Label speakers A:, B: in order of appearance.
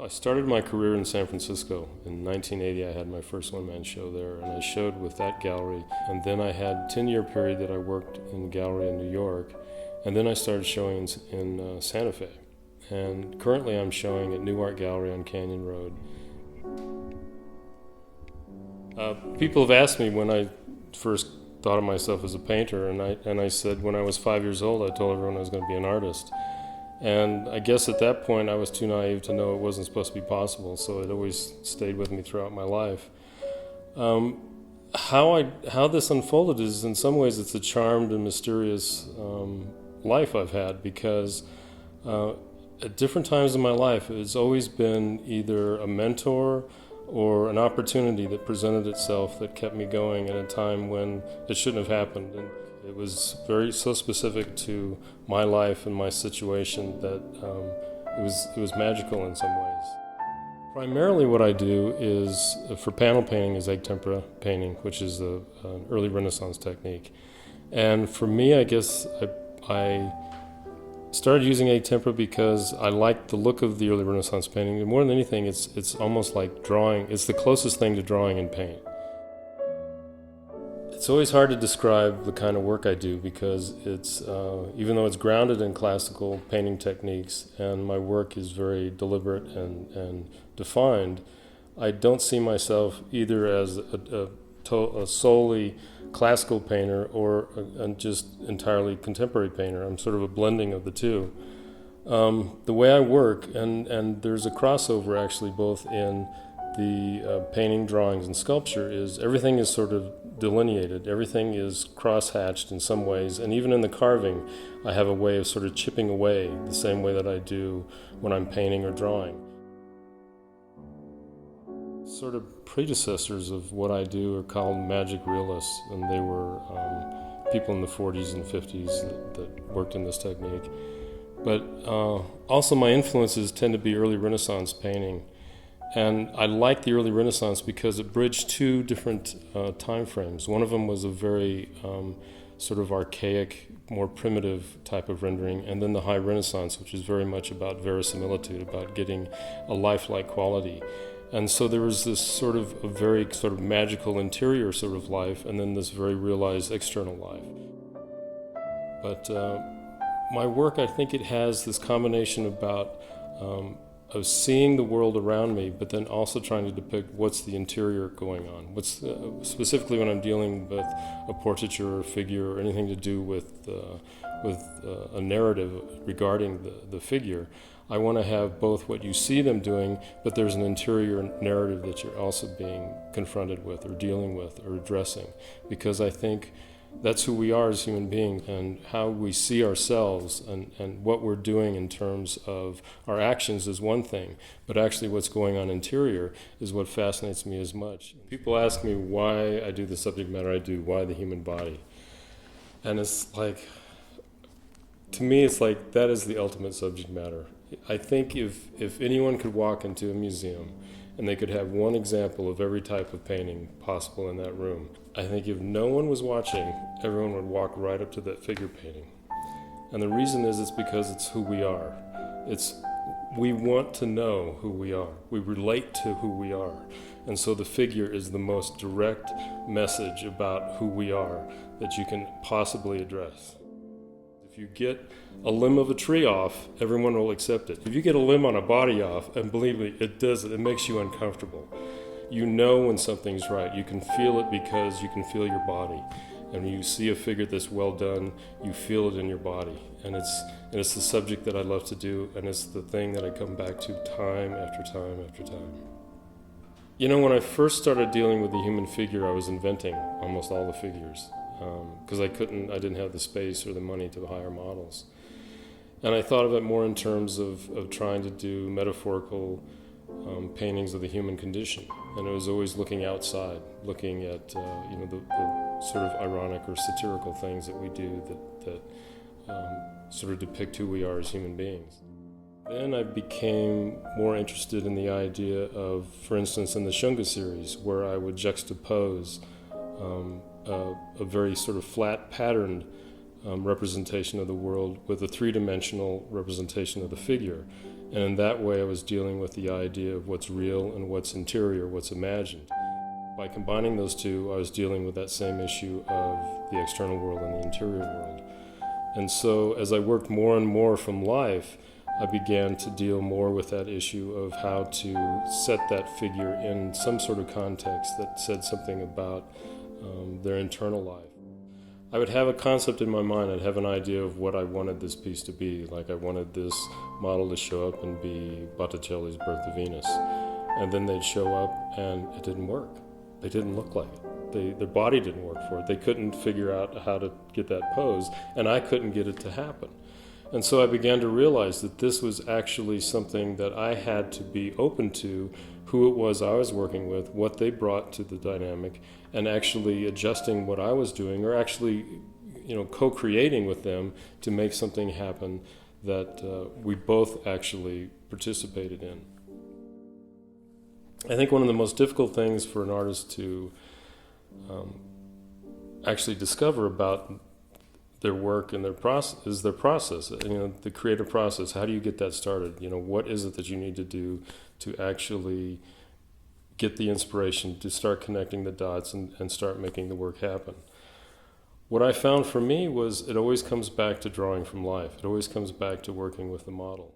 A: I started my career in San Francisco. In 1980, I had my first one-man show there, and I showed with that gallery. And then I had a 10-year period that I worked in a gallery in New York, and then I started showing in Santa Fe. And currently I'm showing at New Art Gallery on Canyon Road. People have asked me when I first thought of myself as a painter, and I said when I was 5 years old, I told everyone I was going to be an artist. And I guess at that point I was too naive to know it wasn't supposed to be possible, so it always stayed with me throughout my life. How this unfolded is, in some ways, it's a charmed and mysterious life I've had, because at different times in my life it's always been either a mentor or an opportunity that presented itself that kept me going at a time when it shouldn't have happened. And it was so specific to my life and my situation that it was magical in some ways. Primarily what I do is, for panel painting, is egg tempera painting, which is an early Renaissance technique. And for me, I guess I started using egg tempera because I liked the look of the early Renaissance painting. And more than anything, it's almost like drawing. It's the closest thing to drawing in paint. It's always hard to describe the kind of work I do, because it's even though it's grounded in classical painting techniques and my work is very deliberate and defined, I don't see myself either as a solely classical painter or a just entirely contemporary painter. I'm sort of a blending of the two. The way I work, and there's a crossover actually both in the painting, drawings, and sculpture, is everything is sort of delineated. Everything is cross-hatched in some ways, and even in the carving, I have a way of sort of chipping away the same way that I do when I'm painting or drawing. Sort of predecessors of what I do are called magic realists, and they were people in the 40s and 50s that worked in this technique. But also my influences tend to be early Renaissance painting. And I like the early Renaissance because it bridged two different time frames. One of them was a very sort of archaic, more primitive type of rendering, and then the High Renaissance, which is very much about verisimilitude, about getting a lifelike quality. And so there was this sort of a very sort of magical interior sort of life, and then this very realized external life. But my work, I think it has this combination about of seeing the world around me, but then also trying to depict what's the interior going on. What's specifically when I'm dealing with a portraiture or a figure or anything to do with a narrative regarding the figure, I want to have both what you see them doing, but there's an interior narrative that you're also being confronted with or dealing with or addressing, because I think that's who we are as human beings, and how we see ourselves and what we're doing in terms of our actions is one thing, but actually what's going on interior is what fascinates me as much. People ask me why I do the subject matter I do, why the human body. And it's like, to me, it's like that is the ultimate subject matter. I think if anyone could walk into a museum and they could have one example of every type of painting possible in that room, I think if no one was watching, everyone would walk right up to that figure painting. And the reason is it's because it's who we are. We want to know who we are. We relate to who we are. And so the figure is the most direct message about who we are that you can possibly address. If you get a limb of a tree off, everyone will accept it. If you get a limb on a body off, and believe me, it does it. It makes you uncomfortable. You know when something's right. You can feel it because you can feel your body. And when you see a figure that's well done, you feel it in your body. And it's the subject that I love to do, and it's the thing that I come back to time after time after time. You know, when I first started dealing with the human figure, I was inventing almost all the figures, because I didn't have the space or the money to hire models. And I thought of it more in terms of trying to do metaphorical paintings of the human condition. And it was always looking outside, looking at the sort of ironic or satirical things that we do that sort of depict who we are as human beings. Then I became more interested in the idea of, for instance, in the Shunga series, where I would juxtapose a very sort of flat patterned representation of the world with a three-dimensional representation of the figure. And in that way, I was dealing with the idea of what's real and what's interior, what's imagined. By combining those two, I was dealing with that same issue of the external world and the interior world. And so as I worked more and more from life, I began to deal more with that issue of how to set that figure in some sort of context that said something about their internal life. I would have a concept in my mind. I'd have an idea of what I wanted this piece to be. Like I wanted this model to show up and be Botticelli's Birth of Venus. And then they'd show up and it didn't work. They didn't look like it. Their body didn't work for it. They couldn't figure out how to get that pose, and I couldn't get it to happen. And so I began to realize that this was actually something that I had to be open to, who it was I was working with, what they brought to the dynamic, and actually adjusting what I was doing, or actually, co-creating with them to make something happen that we both actually participated in. I think one of the most difficult things for an artist to actually discover about their work and their process is their process. The creative process. How do you get that started? What is it that you need to do to actually get the inspiration to start connecting the dots and start making the work happen? What I found for me was it always comes back to drawing from life. It always comes back to working with the model.